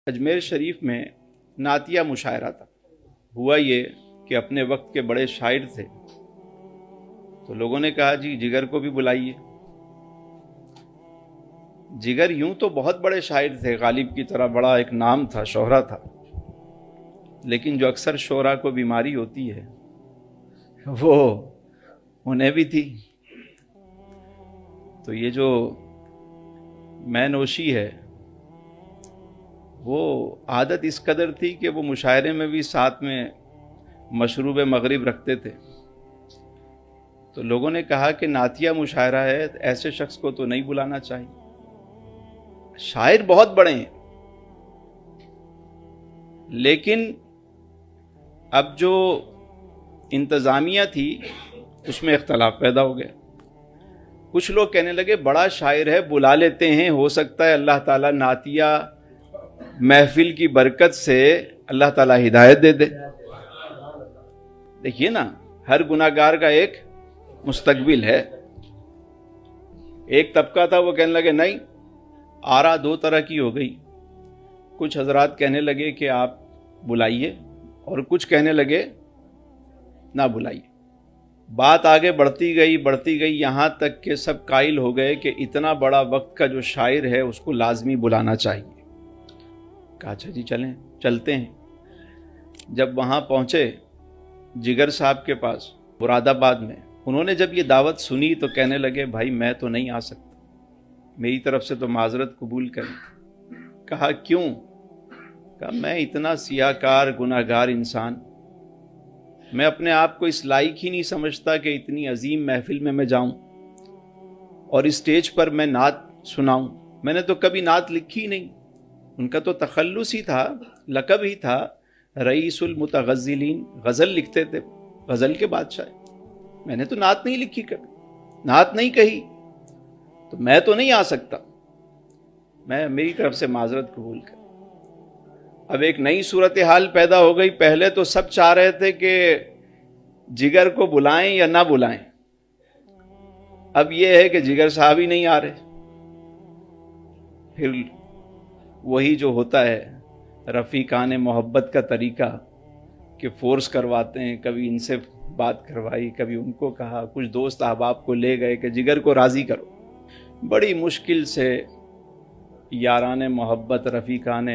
اجمیر شریف میں نعتیہ مشاعرہ تھا۔ ہوا یہ کہ اپنے وقت کے بڑے شاعر تھے تو لوگوں نے کہا جی جگر کو بھی بلائیے۔ جگر یوں تو بہت بڑے شاعر تھے، غالب کی طرح بڑا ایک نام تھا، شہرہ تھا، لیکن جو اکثر شعراء کو بیماری ہوتی ہے وہ انہیں بھی تھی۔ تو یہ جو میں نوشی ہے وہ عادت اس قدر تھی کہ وہ مشاعرے میں بھی ساتھ میں مشروب مغرب رکھتے تھے۔ تو لوگوں نے کہا کہ نعتیہ مشاعرہ ہے، ایسے شخص کو تو نہیں بلانا چاہیے۔ شاعر بہت بڑے ہیں، لیکن اب جو انتظامیہ تھی اس میں اختلاف پیدا ہو گیا۔ کچھ لوگ کہنے لگے بڑا شاعر ہے، بلا لیتے ہیں، ہو سکتا ہے اللہ تعالیٰ نعتیہ محفل کی برکت سے اللہ تعالیٰ ہدایت دے دے۔ دیکھیے نا، ہر گناہ گار کا ایک مستقبل ہے۔ ایک طبقہ تھا وہ کہنے لگے نہیں، آرا دو طرح کی ہو گئی۔ کچھ حضرات کہنے لگے کہ آپ بلائیے اور کچھ کہنے لگے نہ بلائیے۔ بات آگے بڑھتی گئی یہاں تک کہ سب قائل ہو گئے کہ اتنا بڑا وقت کا جو شاعر ہے اس کو لازمی بلانا چاہیے۔ کہا اچھا جی چلتے ہیں۔ جب وہاں پہنچے جگر صاحب کے پاس مراد آباد میں، انہوں نے جب یہ دعوت سنی تو کہنے لگے بھائی میں تو نہیں آ سکتا، میری طرف سے تو معذرت قبول کریں۔ کہا کیوں؟ کہا میں اتنا سیاہ کار گناہ گار انسان، میں اپنے آپ کو اس لائق ہی نہیں سمجھتا کہ اتنی عظیم محفل میں جاؤں اور اسٹیج پر میں نعت سناؤں۔ میں نے تو کبھی نعت لکھی ہی نہیں۔ ان کا تو تخلص ہی تھا، لقب ہی تھا رئیس المتغزلین، غزل لکھتے تھے، غزل کے بادشاہ۔ میں نے تو نعت نہیں لکھی، کبھی نعت نہیں کہی، تو میں تو نہیں آ سکتا، میری طرف سے معذرت قبول کر۔ اب ایک نئی صورتحال پیدا ہو گئی۔ پہلے تو سب چاہ رہے تھے کہ جگر کو بلائیں یا نہ بلائیں، اب یہ ہے کہ جگر صاحب ہی نہیں آ رہے۔ پھر وہی جو ہوتا ہے رفیقان محبت کا طریقہ کہ فورس کرواتے ہیں، کبھی ان سے بات کروائی، کبھی ان کو کہا، کچھ دوست احباب کو لے گئے کہ جگر کو راضی کرو۔ بڑی مشکل سے یاران محبت رفیقان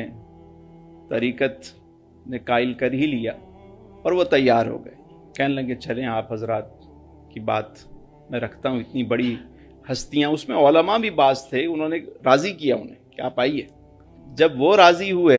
طریقت نے قائل کر ہی لیا اور وہ تیار ہو گئے۔ کہنے لگے چلیں آپ حضرات کی بات میں رکھتا ہوں، اتنی بڑی ہستیاں، اس میں علماء بھی بعض تھے، انہوں نے راضی کیا انہیں کہ آپ آئیے۔ جب وہ راضی ہوئے